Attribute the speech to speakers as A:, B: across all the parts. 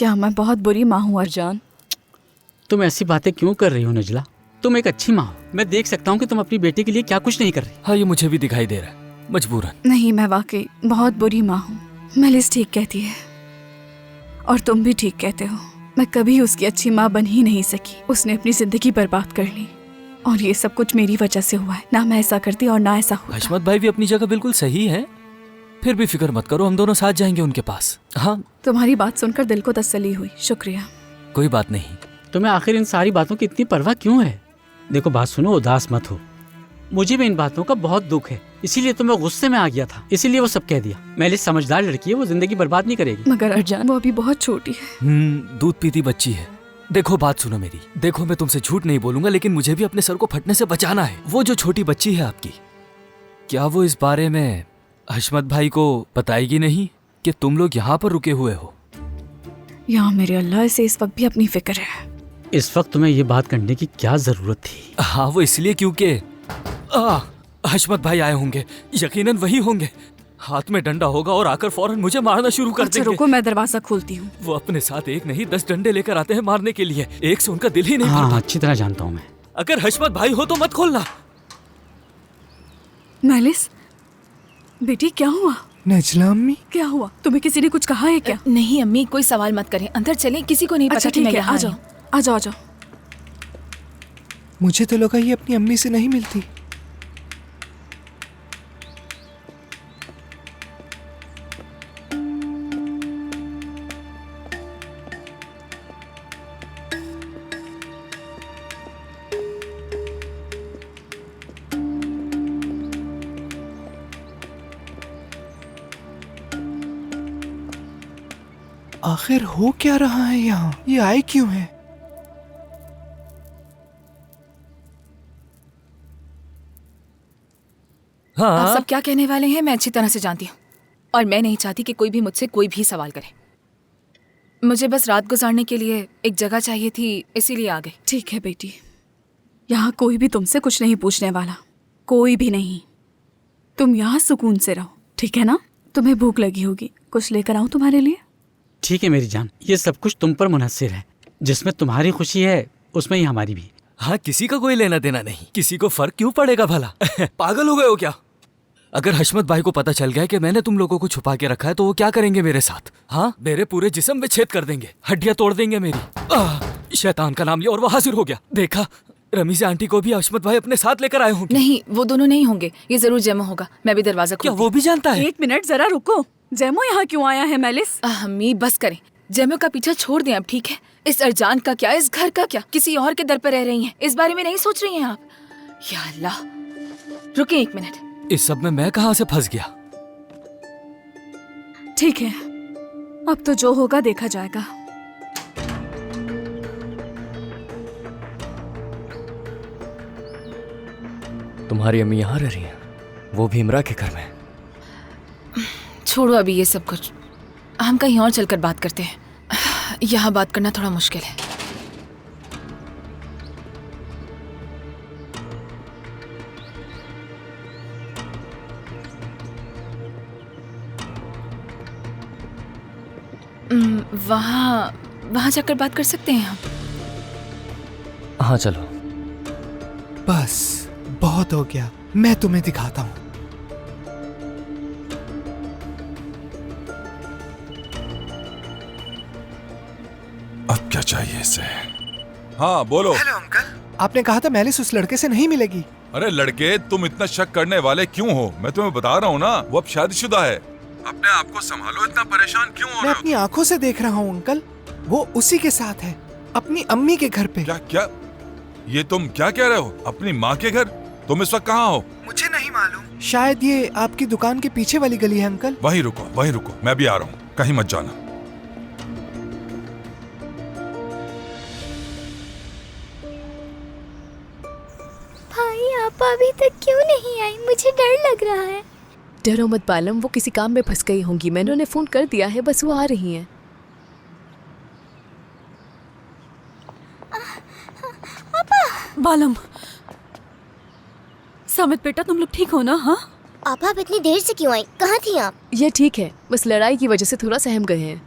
A: क्या मैं बहुत बुरी माँ हूँ अर्जान?
B: तुम ऐसी बातें क्यों कर रही हो नजला? तुम एक अच्छी माँ हो। मैं देख सकता हूँ कि तुम अपनी बेटी के लिए क्या कुछ नहीं कर रही।
C: हाँ, ये मुझे भी दिखाई दे रहा है, मजबूरन।
A: नहीं, मैं वाकई बहुत बुरी माँ हूँ। मेलिस ठीक कहती है और तुम भी ठीक कहते हो। मैं कभी उसकी अच्छी माँ बन ही नहीं सकी। उसने अपनी जिंदगी बर्बाद कर ली और ये सब कुछ मेरी वजह से हुआ है। ना मैं ऐसा करती और ना ऐसा होता।
C: हशमत भाई भी अपनी जगह बिल्कुल सही है। फिर भी फिक्र मत करो, हम दोनों साथ जाएंगे उनके पास। हाँ,
A: तुम्हारी बात सुनकर दिल को तसल्ली हुई, शुक्रिया।
C: कोई बात नहीं।
B: तुम्हें आखिर इन सारी बातों की इतनी परवाह क्यों है? देखो बात सुनो, उदास मत हो। मुझे भी इन बातों का बहुत दुख है, इसीलिए तो मैं गुस्से में आ गया था, इसीलिए वो सब कह दिया। मेलिस समझदार लड़की है, वो जिंदगी बर्बाद नहीं करेगी।
A: मगर अर्जान, वो अभी बहुत छोटी है।
C: दूध पीती बच्ची है। देखो बात सुनो मेरी। देखो मैं तुमसे झूठ नहीं बोलूंगा, लेकिन मुझे भी अपने सर को फटने से बचाना है। वो जो छोटी बच्ची है आपकी, क्या वो इस बारे में हशमत भाई को बताएगी नहीं कि तुम लोग यहाँ पर रुके हुए हो?
A: यहाँ मेरे अल्लाह से इस वक्त भी अपनी फिक्र है।
B: इस वक्त तुम्हें ये बात करने की क्या जरूरत थी?
C: हाँ, वो इसलिए क्योंकि हशमत भाई आए होंगे, यकीनन वही होंगे। हाथ में डंडा होगा और आकर फौरन मुझे मारना शुरू कर देंगे।
A: रुको, मैं दरवाजा खोलती हूँ।
C: वो अपने साथ एक नहीं 10 डंडे लेकर आते हैं मारने के लिए। एक से उनका दिल ही नहीं भरता।
B: हाँ, अच्छी तरह जानता हूँ मैं।
C: अगर हशमत भाई हो तो मत खोलना।
A: मेलिस बेटी, क्या हुआ?
D: नजला अम्मी,
A: क्या हुआ? तुम्हें किसी ने कुछ कहा है क्या?
E: नहीं अम्मी, कोई सवाल मत करें, अंदर चलें, किसी को नहीं पता।
A: अच्छा
E: कि मैं
A: ठीक है,
E: यहाँ
A: आ जाओ आ जाओ आ जाओ।
D: मुझे तो लगा ये अपनी अम्मी से नहीं मिलती। आखिर हो क्या रहा है यहाँ? ये आए क्यों है?
C: हाँ,
E: आप सब क्या कहने वाले हैं मैं अच्छी तरह से जानती हूँ, और मैं नहीं चाहती कि कोई भी मुझसे कोई भी सवाल करे। मुझे बस रात गुजारने के लिए एक जगह चाहिए थी, इसीलिए आ गई।
A: ठीक है बेटी, यहाँ कोई भी तुमसे कुछ नहीं पूछने वाला, कोई भी नहीं। तुम यहाँ सुकून से रहो, ठीक है ना? तुम्हें भूख लगी होगी, कुछ लेकर आऊं तुम्हारे लिए?
B: ठीक है मेरी जान, ये सब कुछ तुम पर मुनहसिर है। जिसमें तुम्हारी खुशी है उसमें ही हमारी भी।
C: हाँ, किसी का कोई लेना देना नहीं, किसी को फर्क क्यों पड़ेगा भला? पागल हो गए हो क्या? अगर हशमत भाई को पता चल गया कि मैंने तुम लोगों को छुपा के रखा है तो वो क्या करेंगे मेरे साथ? हाँ, मेरे पूरे जिस्म में छेद कर देंगे, हड्डियां तोड़ देंगे मेरी। शैतान का नाम लिया और वो हाजिर हो गया। देखा, रमीज़ा आंटी को भी हशमत भाई अपने साथ लेकर आए होंगे।
E: नहीं, वो दोनों नहीं होंगे, ये जरूर जैमो होगा। मैं भी दरवाजा
C: क्या
E: खोलती
C: वो भी जानता है?
A: एक मिनट जरा रुको, जैमो यहाँ क्यों आया है मेलिस?
E: अम्मी बस करें, जैमो का पीछा छोड़ दें अब, ठीक है? इस अर्जान का क्या, इस घर का क्या? किसी और के दर पर रह रही हैं, इस बारे में नहीं सोच रही हैं आप? या अल्लाह, रुके एक मिनट।
C: इस सब में मैं कहाँ से फंस गया?
A: ठीक है, अब तो जो होगा देखा जाएगा।
C: तुम्हारी अम्मी यहाँ रह रही हैं, वो भी इमरा के घर में।
E: छोड़ो अभी ये सब कुछ, हम कहीं और चलकर बात करते हैं। यहाँ बात करना थोड़ा मुश्किल है। वहाँ जाकर बात कर सकते हैं हम?
C: हाँ चलो।
D: बस बहुत हो गया, मैं तुम्हें दिखाता हूँ।
F: अब क्या चाहिए इसे? हाँ बोलो।
D: हेलो अंकल, आपने कहा था मेलिस उस लड़के से नहीं मिलेगी।
F: अरे लड़के, तुम इतना शक करने वाले क्यों हो? मैं तुम्हें बता रहा हूँ ना, वो अब शादीशुदा है। अपने आप को संभालो, इतना परेशान क्यों हो
D: मैं
F: रहे हो?
D: अपनी आंखों से देख रहा हूँ अंकल, वो उसी के साथ है, अपनी अम्मी के घर पे।
F: क्या क्या ये तुम क्या कह रहे हो? अपनी माँ के घर? तुम इस वक्त कहाँ हो?
D: मुझे नहीं मालूम, शायद ये आपकी दुकान के पीछे वाली गली है अंकल।
F: वहीं रुको, मैं भी आ रहा हूँ, कहीं मत जाना।
G: भाई आप अभी तक क्यों नहीं आई? मुझे डर लग रहा है।
H: डरो मत बालम, वो किसी काम में फंस गई होंगी। मैंने उन्हें फोन कर दिया है, बस वो आ रही हैं।
A: बालम, सामित बेटा, तुम लोग ठीक हो ना? हाँ
G: आप इतनी देर से क्यों आई? कहाँ थी आप?
H: ये ठीक है, बस लड़ाई की वजह से थोड़ा सहम गए हैं।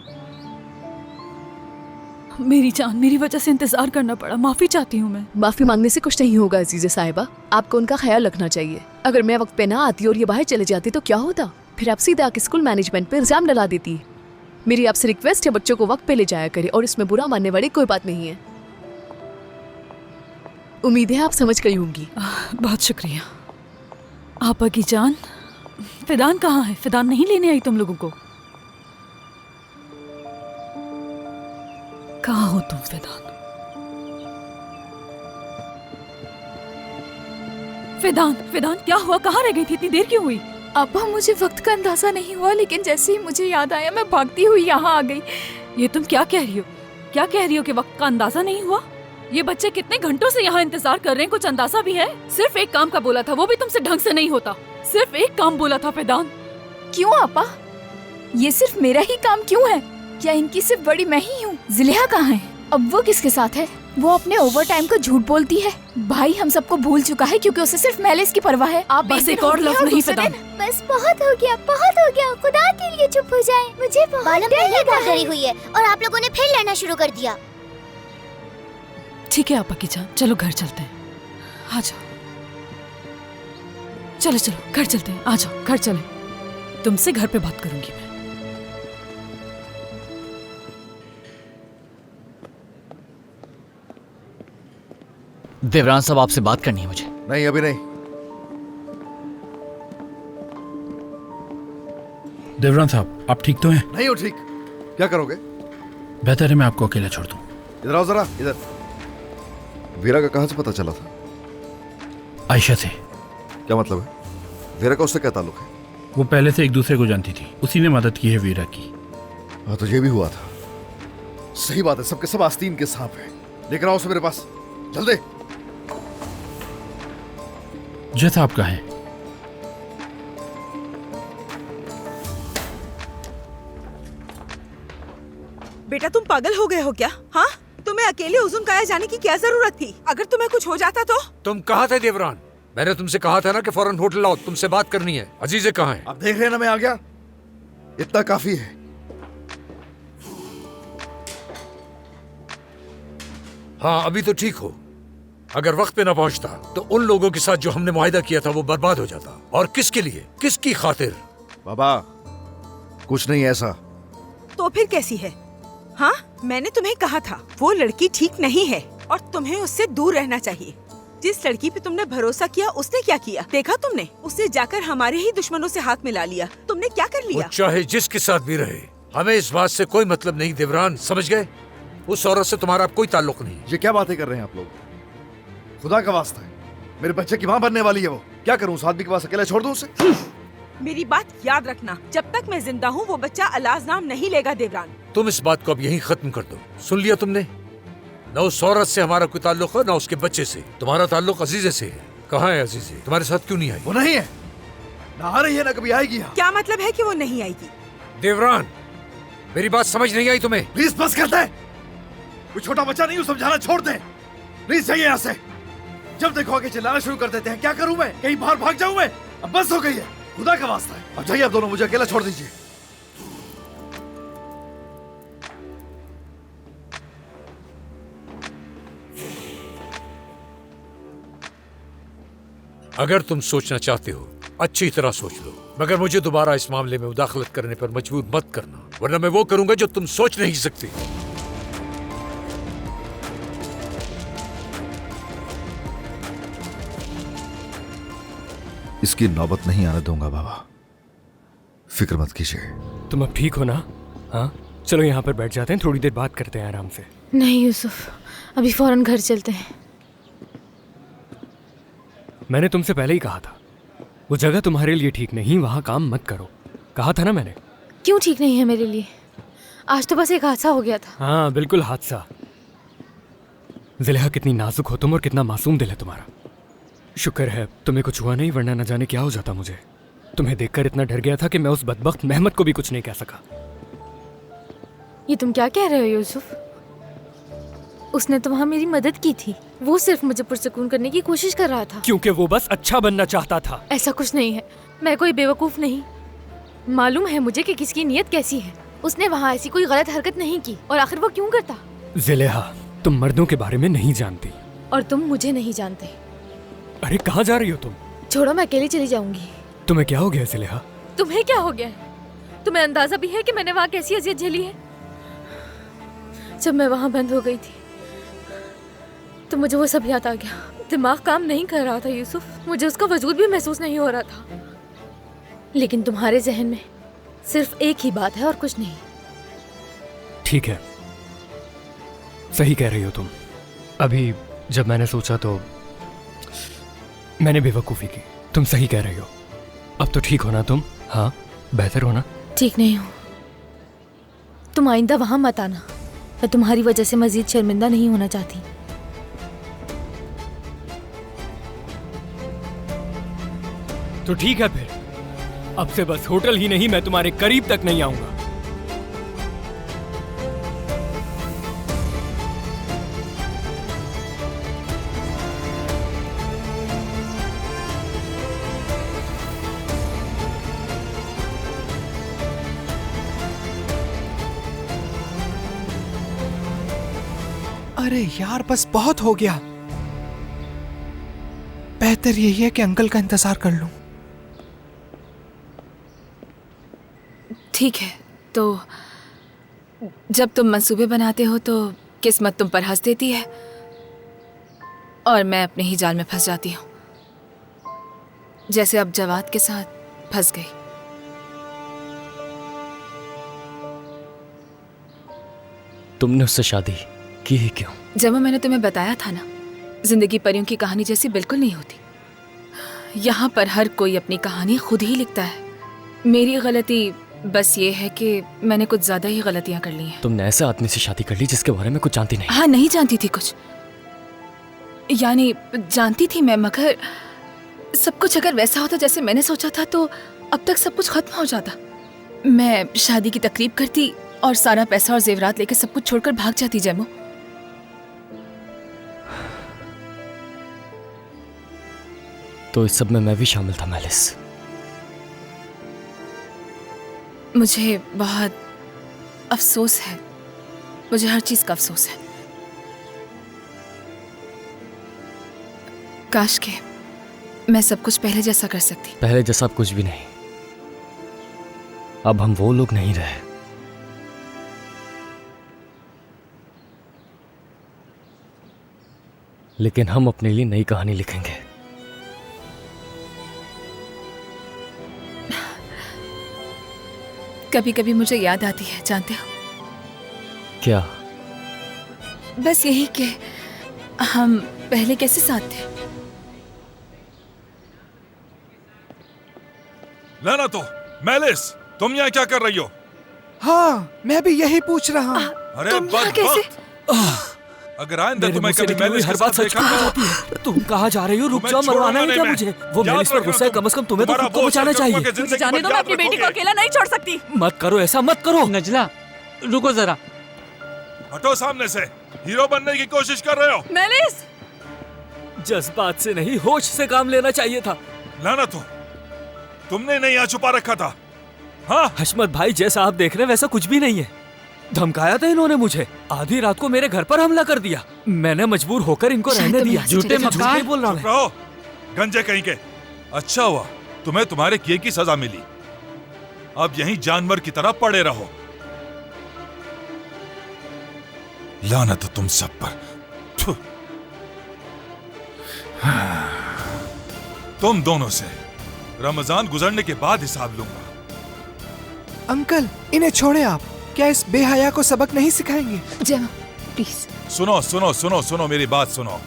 E: मेरी जान, मेरी वजह से इंतजार करना पड़ा, माफी चाहती हूँ मैं।
H: माफी मांगने से कुछ नहीं होगा अजीज़े साहिबा, आपको उनका ख्याल रखना चाहिए। अगर मैं वक्त पे ना आती और ये बाहर चले जाती तो क्या होता? फिर आप सीधा आके स्कूल मैनेजमेंट पे इल्जाम डला देती। मेरी आपसे रिक्वेस्ट है, बच्चों को वक्त पे ले जाया करे और इसमें बुरा मानने वाली कोई बात नहीं है। उम्मीद है आप समझ गई होंगी।
E: बहुत शुक्रिया आपा की जान। फिदान कहाँ है? फिदान नहीं लेने आई तुम लोगों को? कहाँ हो तुम फिदान? फिदान, फिदान क्या हुआ? कहाँ रह गई थी? इतनी देर क्यों हुई?
A: आपा मुझे वक्त का अंदाजा नहीं हुआ, लेकिन जैसे ही मुझे याद आया मैं भागती हुई यहाँ आ गई।
E: ये तुम क्या कह रही हो? क्या कह रही हो कि वक्त का अंदाजा नहीं हुआ? ये बच्चे कितने घंटों से यहाँ इंतजार कर रहे हैं, कुछ अंदाजा भी है? सिर्फ एक काम का बोला था, वो भी तुमसे ढंग से नहीं होता। सिर्फ एक काम बोला था फिदान।
A: क्यों आपा? ये सिर्फ मेरा ही काम क्यों है? क्या इनकी सिर्फ बड़ी मैं ही हूँ? जिलेहा कहाँ है? अब वो किसके साथ है? वो अपने ओवर टाइम को झूठ बोलती है। भाई हम सबको भूल चुका है क्योंकि उसे सिर्फ महलेस की परवाह है। आप
E: बस एक और लफ्ज़ नहीं फिदान।
G: बस बहुत हो गया, बहुत हो गया। खुदा के लिए चुप हो जाए, मुझे बहुत डर लगा है। डरी हुई है और आप लोगों ने फिर लड़ना शुरू कर दिया।
E: ठीक है आपा की जान, चलो घर चलते हैं। आ जाओ, चलो चलो घर चलते हैं। आ जाओ घर चले, तुमसे घर पे बात करूंगी मैं।
C: देवरान साहब, आपसे बात करनी है मुझे।
I: नहीं, अभी नहीं।
J: देवरान साहब, आप ठीक तो हैं?
I: नहीं हो ठीक। क्या करोगे?
J: बेहतर है मैं आपको अकेला छोड़ दूं।
I: इधर आओ जरा, इधर। वीरा का कहाँ से पता चला था?
J: आयशा से।
I: क्या मतलब है? वीरा का उससे क्या ताल्लुक है?
J: वो पहले से एक दूसरे को जानती थी, उसी ने मदद की है वीरा की।
I: हाँ, तो ये भी हुआ था। सही बात है, सबके सब आस्तीन के सांप है। लेकर आओ उसे मेरे पास, जल्दी।
J: जैसा आप कहें।
K: बेटा तुम पागल हो गए हो क्या? हाँ, तुम्हें अकेले उजुन काया जाने की क्या जरूरत थी? अगर तुम्हें कुछ हो जाता तो?
L: तुम कहाँ थे देवरान? मैंने तुमसे कहा था ना कि फौरन होटल आओ, तुमसे बात करनी है। अजीजे कहाँ है?
I: आप देख रहे हैं ना, मैं आ गया। इतना काफी है।
L: हाँ, अभी तो ठीक हो। अगर वक्त पे ना पहुंचता तो उन लोगों के साथ जो हमने मुआहिदा किया था वो बर्बाद हो जाता। और किसके लिए, किसकी खातिर?
I: बाबा, कुछ नहीं ऐसा।
K: तो फिर कैसी है? हाँ, मैंने तुम्हें कहा था वो लड़की ठीक नहीं है और तुम्हें उससे दूर रहना चाहिए। जिस लड़की पे तुमने भरोसा किया उसने क्या किया देखा तुमने? उसने जाकर हमारे ही दुश्मनों से हाथ मिला लिया। तुमने क्या कर लिया?
L: वो चाहे जिसके साथ भी रहे, हमें इस बात से कोई मतलब नहीं देवरान, समझ गए? उस औरत से तुम्हारा कोई ताल्लुक नहीं।
I: ये क्या बातें कर रहे हैं आप लोग? खुदा का वास्ता है, मेरे बच्चे की माँ बनने वाली है वो। क्या करूँ, उस आदमी के पास अकेला छोड़ दूँ उसे?
K: मेरी बात याद रखना, जब तक मैं जिंदा हूँ वो बच्चा अलाज नाम नहीं लेगा देवरान।
L: तुम इस बात को अब यहीं खत्म कर दो। सुन लिया तुमने? न उस औरत से हमारा कोई ताल्लुक है, न उसके बच्चे से। तुम्हारा ताल्लुक अजीजे से है। कहाँ है अजीजे? तुम्हारे साथ क्यों नहीं आई?
I: वो नहीं है, ना आ रही है, ना कभी आएगी यहाँ।
K: क्या मतलब है कि वो नहीं आएगी?
L: देवरान, मेरी बात समझ नहीं आई तुम्हें?
I: प्लीज बस कर दे। कोई छोटा बच्चा नहीं हूँ, समझाना छोड़ दे प्लीज। जाइए यहाँ से। जब देखो आगे चिल्लाना शुरू कर देते हैं। क्या करूँ मैं? कहीं बाहर भाग जाऊँ मैं? अब बस हो गई है, खुदा का वास्ता है। अब जाइए आप दोनों, मुझे अकेला छोड़ दीजिए।
L: अगर तुम सोचना चाहते हो अच्छी तरह सोच लो, मगर मुझे दोबारा इस मामले में मुदाखलत करने पर मजबूर मत करना, वरना मैं वो करूंगा जो तुम सोच नहीं सकते।
I: इसकी नौबत नहीं आने दूंगा बाबा, फिक्र मत कीजिए।
M: तुम अब ठीक हो ना? हाँ, चलो यहाँ पर बैठ जाते हैं, थोड़ी देर बात करते हैं आराम से।
N: नहीं यूसुफ, अभी फौरन घर चलते हैं।
M: मैंने तुमसे पहले ही कहा था, वो जगह तुम्हारे लिए ठीक नहीं, वहाँ काम मत करो। कहा था ना मैंने।
N: क्यों ठीक नहीं है मेरे लिए? आज तो बस एक हादसा हो गया था।
M: हाँ, बिल्कुल हादसा। ज़िलेहा, कितनी नाजुक हो तुम और कितना मासूम दिल है तुम्हारा। शुक्र है तुम्हें कुछ हुआ नहीं, वरना न जाने क्या हो जाता मुझे। तुम्हें देखकर इतना डर गया था कि मैं उस बदबख्त मेहमद को भी कुछ नहीं कह सका।
N: ये तुम क्या कह रहे हो यूसुफ? उसने तो वहाँ मेरी मदद की थी। वो सिर्फ मुझे पुरसकून करने की कोशिश कर रहा था।
M: क्योंकि वो बस अच्छा बनना चाहता था।
N: ऐसा कुछ नहीं है, मैं कोई बेवकूफ़ नहीं। मालूम है मुझे कि किसकी नीयत कैसी है। उसने वहाँ ऐसी कोई गलत हरकत नहीं की, और आखिर वो क्यों करता?
M: ज़ुलेहा, तुम मर्दों के बारे में नहीं जानती।
N: और तुम मुझे नहीं जानते।
M: अरे कहाँ जा रही हो तुम?
N: छोड़ो, मैं अकेली चली जाऊंगी।
M: तुम्हें क्या हो गया ज़ुलेहा?
N: तुम्हें क्या हो गया है? तुम्हें अंदाजा भी है कि मैंने वहाँ कैसी अजियत झेली है? जब मैं वहाँ बंद हो गई थी तो मुझे वो सब याद आ गया। दिमाग काम नहीं कर रहा था यूसुफ, मुझे उसका वजूद भी महसूस नहीं हो रहा था। लेकिन तुम्हारे जहन में सिर्फ एक ही बात है और कुछ नहीं।
M: ठीक है, सही कह रही हो तुम। अभी जब मैंने सोचा तो मैंने बेवकूफ़ी की। तुम सही कह रही हो। अब तो ठीक हो ना तुम? हाँ, बेहतर हो ना?
N: ठीक नहीं हो। तुम आइंदा वहां मत आना। मैं तुम्हारी वजह से मजीद शर्मिंदा नहीं होना चाहती।
M: तो ठीक है फिर, अब से बस होटल ही नहीं, मैं तुम्हारे करीब तक नहीं आऊंगा।
D: अरे यार, बस बहुत हो गया। बेहतर यही है कि अंकल का इंतजार कर लूं।
E: ठीक है, तो जब तुम मंसूबे बनाते हो तो किस्मत तुम पर हंस देती है और मैं अपने ही जाल में फंस जाती हूँ, जैसे अब जवाद के साथ फंस गई।
M: तुमने उससे शादी की ही क्यों?
E: जब मैंने तुम्हें बताया था ना, जिंदगी परियों की कहानी जैसी बिल्कुल नहीं होती। यहाँ पर हर कोई अपनी कहानी खुद ही लिखता है। मेरी गलती बस ये है कि मैंने कुछ ज्यादा ही गलतियां कर ली हैं।
M: तुमने ऐसे आदमी से शादी कर ली जिसके बारे में कुछ जानती नहीं।
E: हाँ, नहीं जानती थी कुछ, यानी जानती थी मैं, मगर सब कुछ अगर वैसा होता जैसे मैंने सोचा था तो अब तक सब कुछ खत्म हो जाता। मैं शादी की तकरीब करती और सारा पैसा और जेवरात लेकर सब कुछ छोड़कर भाग जाती। जैमो,
M: तो इस सब में मैं भी शामिल था मैलिस।
E: मुझे बहुत अफसोस है, मुझे हर चीज का अफसोस है। काश के मैं सब कुछ पहले जैसा कर सकती।
M: पहले जैसा अब कुछ भी नहीं। अब हम वो लोग नहीं रहे। लेकिन हम अपने लिए नई कहानी लिखेंगे।
E: कभी कभी मुझे याद आती है, जानते हो
M: क्या?
E: बस यही कि हम पहले कैसे साथ थे।
F: लाना तो मैलिस, तुम यहाँ क्या कर रही हो?
D: हाँ, मैं भी यही पूछ रहा हूँ।
F: अरे बदबख्त! अगर आइंदा तुम्हें कभी मैलिस
C: हर बात सच हो जाती है। तुम कहाँ जा रही हो? रुक जाओ, मरवाना है क्या मुझे? वो मैलिस पर गुस्सा है, कम से कम तुम्हें तो खुद को बचाना चाहिए।
E: मुझे जाने दो, मैं अपनी बेटी को अकेला नहीं छोड़ सकती।
C: मत करो ऐसा, मत करो।
B: नजला, रुको जरा।
F: हटो सामने से, हीरो बनने की कोशिश कर रहे हो।
E: मैलिस,
C: जज्बात से नहीं, होश से काम लेना चाहिए था।
F: लाना तो तुमने नहीं यहाँ छुपा रखा था। हाँ,
C: हशमत भाई, जैसा आप देख रहे हैं वैसा कुछ भी नहीं है। धमकाया था इन्होंने मुझे, आधी रात को मेरे घर पर हमला कर दिया। मैंने मजबूर होकर इनको रहने दिया।
B: झूठे मक्कार
C: बोल रहा
F: रहो, गंजे कहीं के। अच्छा हुआ तुम्हें तुम्हारे किए की सजा मिली। अब यहीं जानवर की तरह पड़े रहो। लानत तो तुम सब पर। तुम दोनों से रमजान गुजरने के बाद हिसाब लूंगा।
D: अंकल, इन्हें छोड़े आप। क्या इस बेहया को सबक नहीं सिखाएंगे?
E: जमा, प्लीज।
F: सुनो सुनो सुनो सुनो, मेरी बात सुनो।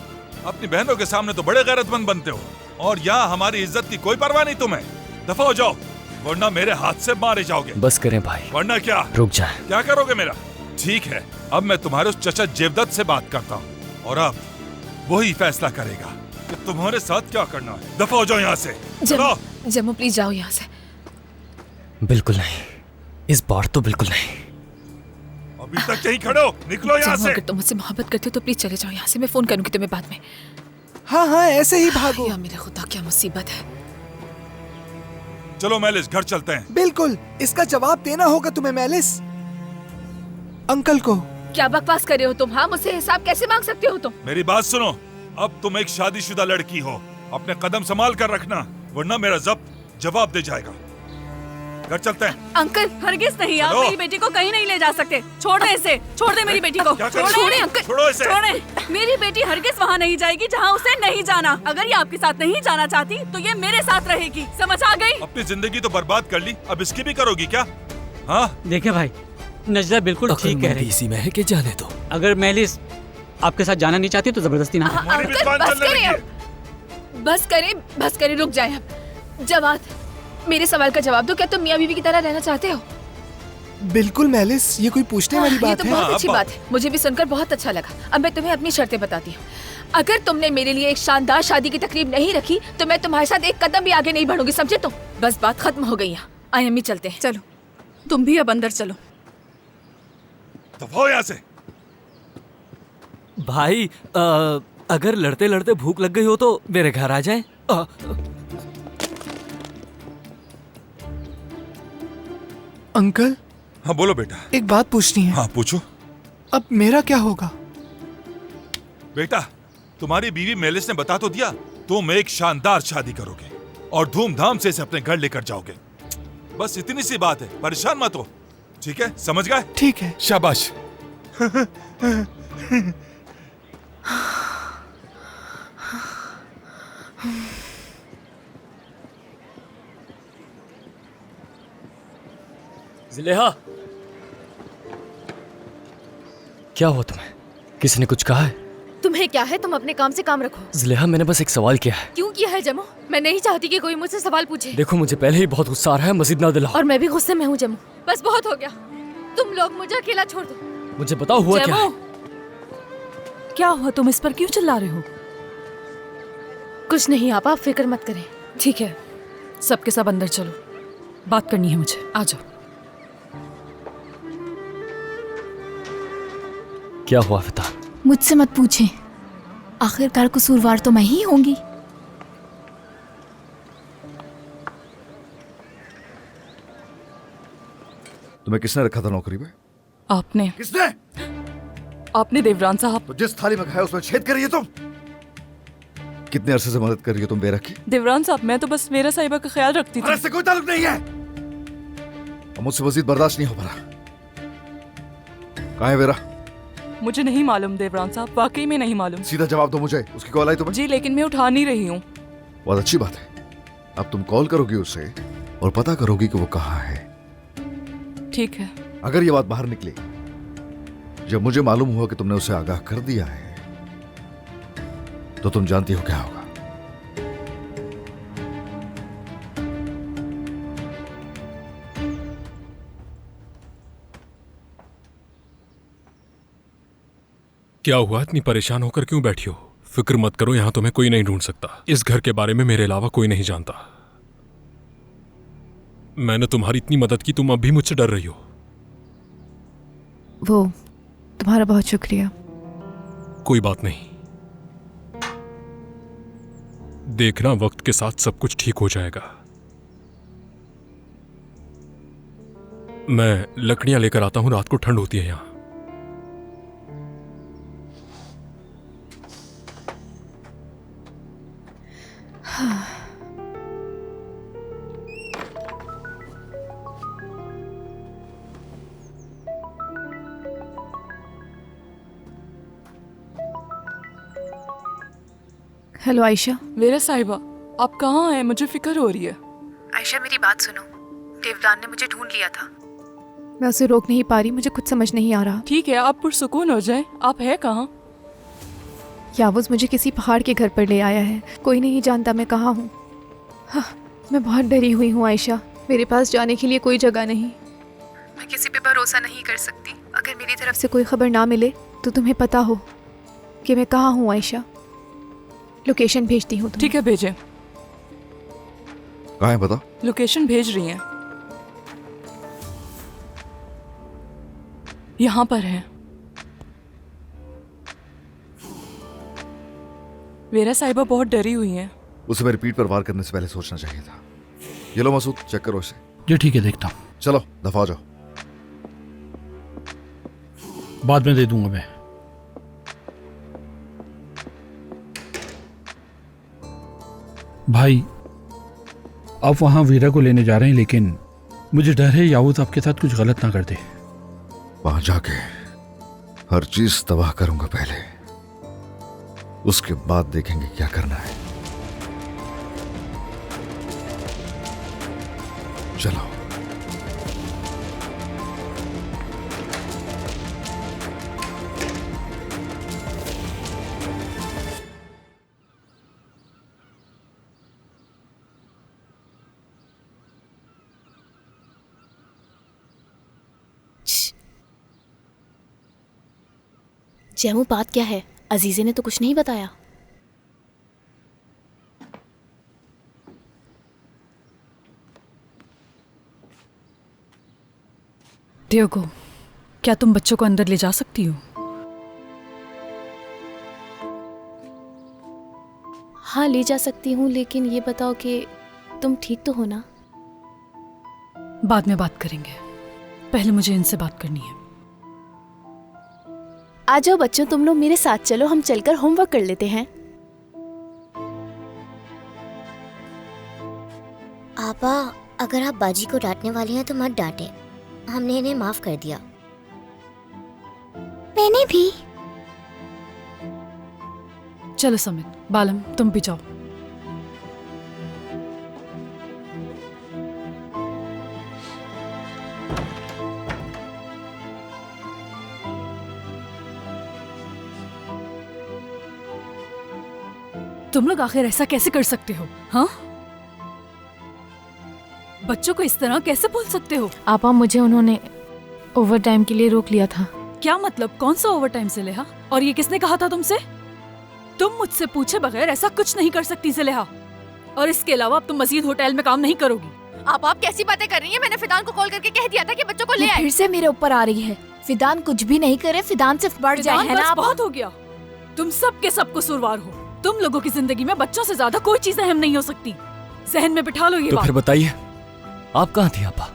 F: अपनी बहनों के सामने तो बड़े गैरतमंद बनते हो और यहाँ हमारी इज्जत की कोई परवाह नहीं तुम्हें। दफा हो जाओ, वरना मेरे हाथ से मारे जाओगे।
M: बस करें भाई।
F: वरना क्या?
M: रुक जाए।
F: क्या करोगे मेरा? ठीक है, अब मैं तुम्हारे उस चचा जेवदत से बात करता हूँ और अब वही फैसला करेगा कि तुम्हारे साथ क्या करना है। दफा हो जाओ यहाँ से।
E: जम्मू प्लीज जाओ यहाँ से।
M: बिल्कुल नहीं, इस बार तो बिल्कुल नहीं।
F: अभी तक यहीं खड़े हो, निकलो यहाँ से।
E: अगर तुम मुझसे मोहब्बत करते हो तो प्लीज चले जाओ यहाँ से। मैं फोन करूंगी तुम्हें बाद में।
D: हाँ हाँ, ऐसे ही भागो।
E: या मेरे खुदा, क्या मुसीबत है।
F: चलो मैलिस, घर चलते हैं।
D: बिल्कुल, इसका जवाब देना होगा तुम्हें मैलिस। अंकल को
E: क्या बकवास कर रहे हो तुम? हाँ, मुझसे हिसाब कैसे मांग सकते हो तुम?
F: मेरी बात सुनो, अब तुम एक शादीशुदा लड़की हो, अपने कदम संभाल कर रखना, वरना मेरा जब्त जवाब दे जाएगा। घर चलते हैं।
A: अंकल हरगिज नहीं, आप
F: चलो।
A: मेरी बेटी को कहीं नहीं ले जा सकते। छोड़ दे इसे, छोड़ दे मेरी बेटी को।
F: क्या कर रहे हो?
A: छोड़े अंकल,
F: छोड़ो इसे।
A: छोड़े। मेरी बेटी हरगिज वहाँ नहीं जाएगी जहाँ उसे नहीं जाना। अगर ये आपके साथ नहीं जाना चाहती तो ये मेरे साथ रहेगी, समझ आ गई?
F: अपनी जिंदगी तो बर्बाद कर ली, अब इसकी भी करोगी क्या? हाँ
B: देखे भाई, नजला बिल्कुल ठीक कह रही है।
C: इसी में है कि जाने दो।
B: अगर मेलिस आपके साथ जाना नहीं चाहती तो जबरदस्ती ना करें।
E: अंकल बस करें अब। बस करें, रुक जाए अब। जवाब, मेरे सवाल का जवाब दो। क्या तुम मियाँ बीवी की तरह रहना चाहते हो?
D: बिल्कुल मेलिस, ये कोई पूछने वाली
E: ये
D: बात
E: तो
D: है?
E: बहुत अच्छी बात है, मुझे भी सुनकर बहुत अच्छा लगा। अब मैं तुम्हें अपनी शर्तें बताती हूँ। अगर तुमने मेरे लिए एक शानदार शादी की तकरीब नहीं रखी तो मैं तुम्हारे साथ एक कदम भी आगे नहीं बढ़ूंगी, समझे तुम? बस बात खत्म हो गई है। आई अम्मी चलते हैं।
A: चलो, तुम भी अब अंदर चलो।
F: दफा हो यहाँ से।
C: भाई अगर लड़ते लड़ते भूख लग गई हो तो मेरे घर आ जाएं।
D: अंकल।
F: हाँ बोलो बेटा।
D: एक बात पूछनी है।
F: हाँ पूछो।
D: अब मेरा क्या होगा?
F: बेटा, तुम्हारी बीवी मेलिस ने बता तो दिया, तुम एक शानदार शादी करोगे और धूमधाम से इसे अपने घर लेकर जाओगे। बस इतनी सी बात है, परेशान मत हो, ठीक है? समझ गए?
D: ठीक है।
F: शाबाश।
M: ज़ुलेहा, क्या हुआ तुम्हें? किसी ने कुछ कहा है?
N: तुम्हें क्या है? तुम अपने काम से काम रखो।
M: ज़ुलेहा, मैंने बस एक सवाल किया है।
N: क्यों किया है जमो? मैं नहीं चाहती कि कोई मुझसे सवाल पूछे।
M: देखो, मुझे पहले ही बहुत गुस्सा आ रहा है, मजीद ना दिलाओ।
N: और मैं भी गुस्से में हूँ जमो। बस बहुत हो गया, तुम लोग मुझे अकेला छोड़ दो।
M: मुझे बताओ हुआ क्या है?
E: क्या हुआ? तुम इस पर क्यों चिल्ला रहे हो?
N: कुछ नहीं आपा, आप फिक्र मत करें।
E: ठीक है, सबके सब अंदर चलो, बात करनी है मुझे। आ जाओ।
M: क्या हुआ फिता?
G: मुझसे मत पूछें, आखिरकार कसूरवार तो मैं ही होंगी।
I: तुम्हें किसने रखा था नौकरी पे?
E: आपने।
I: किसने?
E: आपने देवरान साहब।
I: तो जिस थाली में खाया उसमें छेद कर रही है तुम। कितने अरसे से मदद कर रही हो तुम बेरा की?
E: देवरान साहब, मैं तो बस वेरा साहिबा का ख्याल रखती थी।
I: इससे कोई ताल्लुक नहीं है। अब मुझसे मजीद बर्दाश्त नहीं हो पा रहा। कहाँ है वेरा?
E: मुझे नहीं मालूम देवरान साहब, वाकई में नहीं मालूम।
I: सीधा जवाब दो मुझे। उसकी कॉल आई तुम्हें?
E: जी, लेकिन मैं उठा नहीं रही हूँ।
I: बहुत अच्छी बात है। अब तुम कॉल करोगी उसे और पता करोगी कि वो कहाँ है।
E: ठीक है।
I: अगर ये बात बाहर निकली, जब मुझे मालूम हुआ कि तुमने उसे आगाह कर दिया है, तो तुम जानती हो क्या होगा।
O: क्या हुआ? इतनी परेशान होकर क्यों बैठी हो? फिक्र मत करो, यहां तुम्हें कोई नहीं ढूंढ सकता। इस घर के बारे में मेरे अलावा कोई नहीं जानता। मैंने तुम्हारी इतनी मदद की, तुम अब भी मुझसे डर रही हो।
A: वो तुम्हारा बहुत शुक्रिया।
O: कोई बात नहीं, देखना वक्त के साथ सब कुछ ठीक हो जाएगा। मैं लकड़ियां लेकर आता हूं, रात को ठंड होती है यहां।
A: हेलो आयशा।
E: वेरा साहिबा, आप कहाँ हैं? मुझे फिक्र हो रही है।
A: आयशा मेरी बात सुनो, देवदान ने मुझे ढूंढ लिया था। मैं उसे रोक नहीं पा रही, मुझे कुछ समझ नहीं आ रहा।
E: ठीक है, आप पुरसुकून हो जाएं। आप है कहाँ?
A: यावुज मुझे किसी पहाड़ के घर पर ले आया है। कोई नहीं जानता मैं कहाँ हूँ। हाँ, मैं बहुत डरी हुई हूँ आयशा। मेरे पास जाने के लिए कोई जगह नहीं। मैं किसी पे भरोसा नहीं कर सकती। अगर मेरी तरफ से कोई खबर ना मिले तो तुम्हें पता हो कि मैं कहाँ हूँ आयशा। लोकेशन भेजती हूँ।
E: ठीक है, भेजें।
I: कहाँ है बताओ?
E: लोकेशन भेज रही हैं। यहाँ पर है। वेरा साहिबा बहुत डरी हुई हैं।
I: उसे मेरी पीठ पर वार करने से पहले सोचना चाहिए था। ये लो मसूद, चेक करो इसे।
J: जी ठीक है, देखता हूँ।
I: चलो दफा हो जाओ।
J: बाद में दे दूंगा मैं। भाई आप वहां वीरा को लेने जा रहे हैं, लेकिन मुझे डर है याऊद आपके साथ कुछ गलत ना कर दे।
P: वहां जाके हर चीज तबाह करूंगा पहले, उसके बाद देखेंगे क्या करना है। चलो।
N: जैमू, बात क्या है? अजीजे ने तो कुछ नहीं बताया।
E: डियोगो, क्या तुम बच्चों को अंदर ले जा सकती हो?
N: हाँ, ले जा सकती हूँ, लेकिन ये बताओ कि तुम ठीक तो हो ना?
E: बाद में बात करेंगे, पहले मुझे इनसे बात करनी है।
N: आ जाओ बच्चों, तुम लोग मेरे साथ चलो, हम चलकर होमवर्क कर लेते हैं।
G: आपा, अगर आप बाजी को डांटने वाली हैं तो मत डांटें, हमने इन्हें माफ कर दिया। मैंने भी।
E: चलो समित, बालम तुम भी जाओ। तुम लोग आखिर ऐसा कैसे कर सकते हो? हाँ, बच्चों को इस तरह कैसे बोल सकते हो?
N: आपा, मुझे उन्होंने ओवर टाइम के लिए रोक लिया था।
E: क्या मतलब? कौन सा ओवर टाइम ज़िलेहा? और ये किसने कहा था तुमसे? तुम मुझसे पूछे बगैर ऐसा कुछ नहीं कर सकती ज़िलेहा। और इसके अलावा अब तुम मजीद होटल में काम नहीं करोगी।
N: आप कैसी बातें कर रही हैं? मैंने फिदान को कॉल करके कह दिया था कि बच्चों को ले आए।
Q: फिर से मेरे ऊपर आ रही है। फिदान कुछ भी नहीं करे, फिदान सिर्फ बढ़ जाए, है ना?
E: बहुत हो गया, तुम सब के सब कसूरवार हो। तुम लोगों की जिंदगी में बच्चों से ज्यादा कोई चीज अहम नहीं हो सकती। जहन में बिठा लो ये
C: तो
E: बात।
C: फिर बताइए, आप कहाँ थी आपा?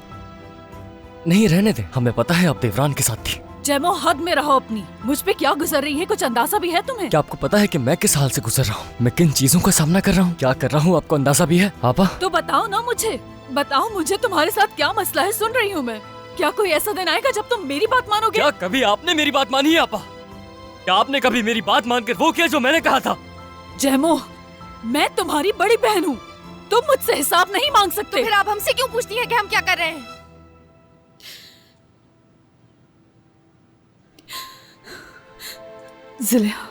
C: नहीं रहने दे, हमें पता है आप देवरान के साथ थी।
E: जैमो, हद में रहो अपनी। मुझ पे क्या गुजर रही है कुछ अंदाजा भी है तुम्हें?
C: क्या आपको पता है कि मैं किस हाल से गुजर रहा हूँ? मैं किन चीजों का सामना कर रहा हूँ, क्या कर रहा हूँ, आपको अंदाजा भी है आपा?
E: तो बताओ ना मुझे, बताओ मुझे तुम्हारे साथ क्या मसला है। सुन रही हूँ मैं। क्या कोई ऐसा दिन आएगा जब तुम मेरी बात मानोगे?
C: क्या कभी आपने मेरी बात मानी है आपा? क्या आपने कभी मेरी बात मानकर वो किया जो मैंने कहा था?
E: जैमो, मैं तुम्हारी बड़ी बहन हूँ, तुम मुझसे हिसाब नहीं मांग सकते।
N: तो फिर आप हमसे क्यों पूछती हैं कि हम क्या कर रहे हैं?
E: ज़िलेहा,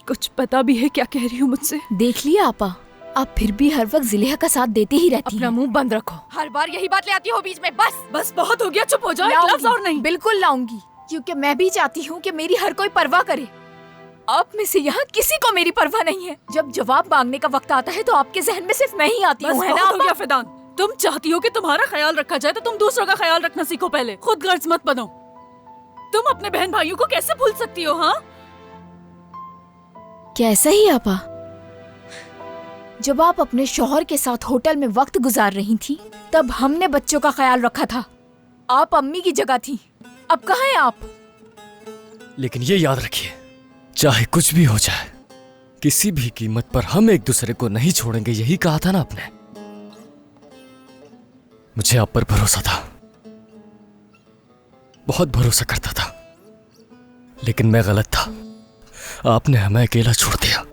E: कुछ पता भी है क्या कह रही हूँ मुझसे?
Q: देख लिया आपा, आप फिर भी हर वक्त ज़िलेहा का साथ देती ही रहती हैं।
N: अपना मुंह बंद रखो, हर बार यही बात ले आती हो बीच में। बस
E: बहुत हो गया, चुप हो जाओ, एक लफ्ज़ और नहीं।
Q: बिल्कुल लाऊंगी, क्योंकि मैं भी चाहती हूँ कि मेरी हर कोई परवाह करे। आप में से यहाँ किसी को मेरी परवाह नहीं है। जब जवाब मांगने का वक्त आता है तो आपके जहन में सिर्फ मैं ही आती हूँ, है ना?
E: हो गया फिदान, तुम चाहती हो कि तुम्हारा ख्याल रखा जाए तो तुम दूसरों का ख्याल रखना सीखो पहले। खुद गर्ज मत बनो। तुम अपने बहन भाइयों को कैसे भूल सकती हो? हाँ,
Q: कैसा ही आपा? जब आप अपने शौहर के साथ होटल में वक्त गुजार रही थी तब हमने बच्चों का ख्याल रखा था। आप अम्मी की जगह थी, अब कहाँ हैं आप?
C: लेकिन ये याद रखिए, चाहे कुछ भी हो जाए, किसी भी कीमत पर हम एक दूसरे को नहीं छोड़ेंगे। यही कहा था ना आपने? मुझे आप पर भरोसा था, बहुत भरोसा करता था, लेकिन मैं गलत था। आपने हमें अकेला छोड़ दिया।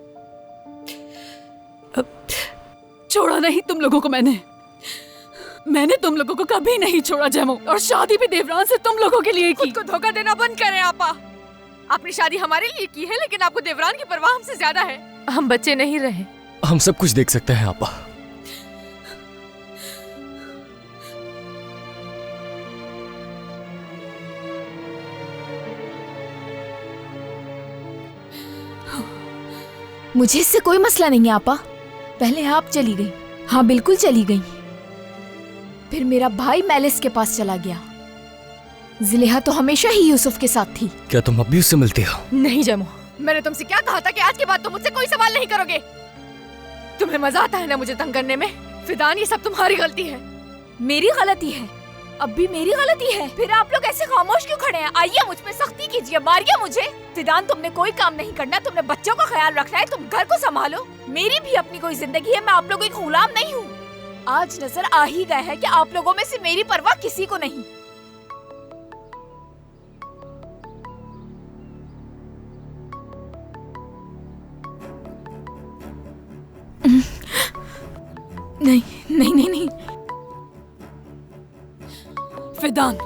E: छोड़ा नहीं तुम लोगों को मैंने तुम लोगों को कभी नहीं छोड़ा जैमो, और शादी भी देवरान से तुम लोगों के लिए की।
N: खुद को धोखा देना बंद करें आपा। आपने शादी हमारे लिए की है, लेकिन आपको देवरान की परवाह हमसे ज्यादा है। हम बच्चे नहीं रहे।
C: हम सब कुछ देख सकते हैं आपा।
Q: मुझे इससे कोई मसला नहीं है आपा। पहले आप चली गई, हाँ बिल्कुल चली गई, फिर मेरा भाई मैलिस के पास चला गया। ज़िलेहा तो हमेशा ही यूसुफ के साथ थी।
C: क्या तुम अब भी उससे मिलती हो?
N: नहीं जैमो, मैंने तुमसे क्या कहा था कि आज के बाद तुम मुझसे कोई सवाल नहीं करोगे? तुम्हें मजा आता है ना मुझे तंग करने में? फिदान, ये सब तुम्हारी गलती है।
Q: मेरी गलती है? अब भी मेरी गलती है? फिर आप लोग ऐसे खामोश क्यों खड़े हैं? आइए मुझ पे सख्ती कीजिए, मारिए मुझे। फिदान, तुमने कोई काम नहीं करना, तुमने बच्चों का ख्याल रखना है, तुम घर को संभालो। मेरी भी अपनी कोई जिंदगी है, मैं आप लोगों की गुलाम नहीं हूँ। आज नजर आ ही गया है कि आप लोगों में से मेरी परवाह किसी को नहीं।
E: नहीं नहीं नहीं नहीं फिदान,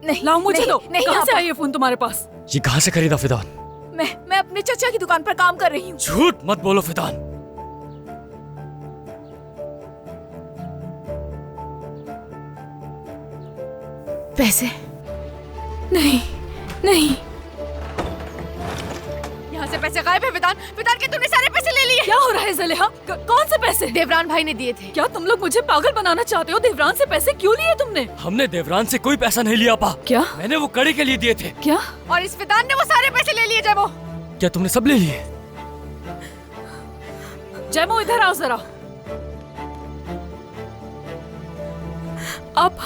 Q: नहीं
E: लाओ मुझे
Q: नहीं,
E: दो।
Q: नहीं,
E: कहाँ से
Q: आपा।
E: आई ये फोन तुम्हारे पास?
M: ये कहाँ से खरीदा फिदान?
Q: मैं अपने चचा की दुकान पर काम कर रही हूँ।
M: झूठ मत बोलो फिदान।
Q: पैसे?
E: नहीं नहीं,
Q: यहाँ से पैसे गायब है। फिदान, फिदान के तुमने सारे पैसे ले लिए।
E: क्या हो रहा है ज़लेहा? कौन से पैसे?
Q: देवरान भाई ने दिए थे।
E: क्या तुम लोग मुझे पागल बनाना चाहते हो? देवरान से पैसे क्यों लिए तुमने?
M: हमने देवरान से कोई पैसा नहीं लिया पा।
E: क्या?
M: मैंने वो कड़ी के लिए दिए थे।
E: क्या?
Q: और इस फिदान ने वो सारे पैसे ले लिए। जैमो,
M: क्या तुमने सब ले लिए?
E: जैमो इधर आओ जरा। अब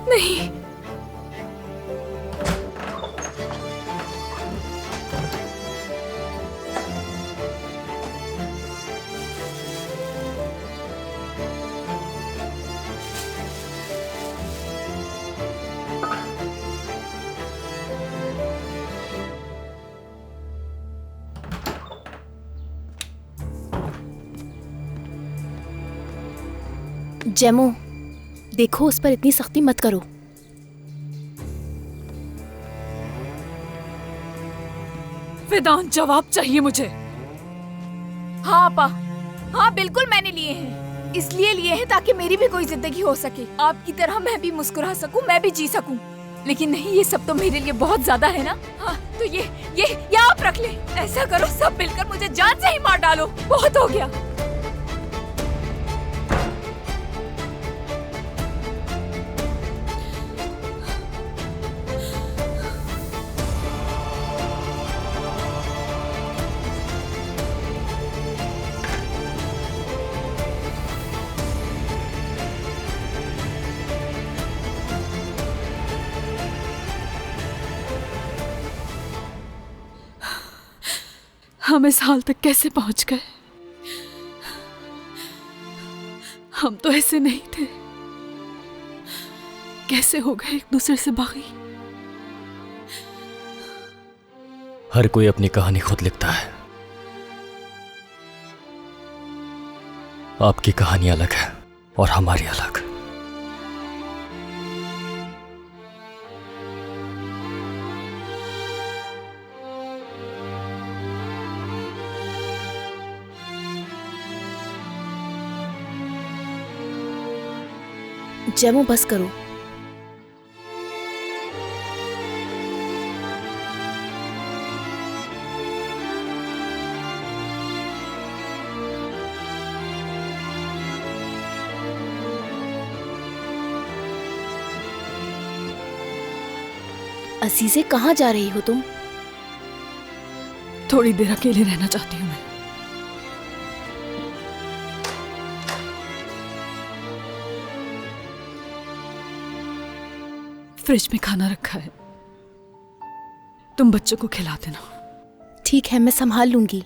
E: नहीं,
Q: जैमो देखो, उस पर इतनी सख्ती मत करो।
E: फिदान जवाब चाहिए मुझे।
Q: हाँ अपा, हाँ बिल्कुल मैंने लिए हैं। इसलिए लिए हैं ताकि मेरी भी कोई जिंदगी हो सके, आपकी तरह मैं भी मुस्कुरा सकूं, मैं भी जी सकूं। लेकिन नहीं, ये सब तो मेरे लिए बहुत ज्यादा है ना। हाँ तो ये आप रख ले। ऐसा करो, सब मिलकर मुझे जान से ही मार डालो। बहुत हो गया।
E: हम इस हाल तक कैसे पहुंच गए? हम तो ऐसे नहीं थे। कैसे हो गए एक दूसरे से बागी?
M: हर कोई अपनी कहानी खुद लिखता है। आपकी कहानी अलग है और हमारी अलग।
Q: जैमो बस करो। अजीजे, कहाँ जा रही हो तुम?
E: थोड़ी देर अकेले रहना चाहती हूँ मैं। फ्रिज में खाना रखा है, तुम बच्चों को खिला देना।
Q: ठीक है, मैं संभाल लूंगी।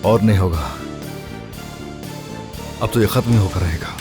P: और नहीं होगा, अब तो ये खत्म ही होकर रहेगा।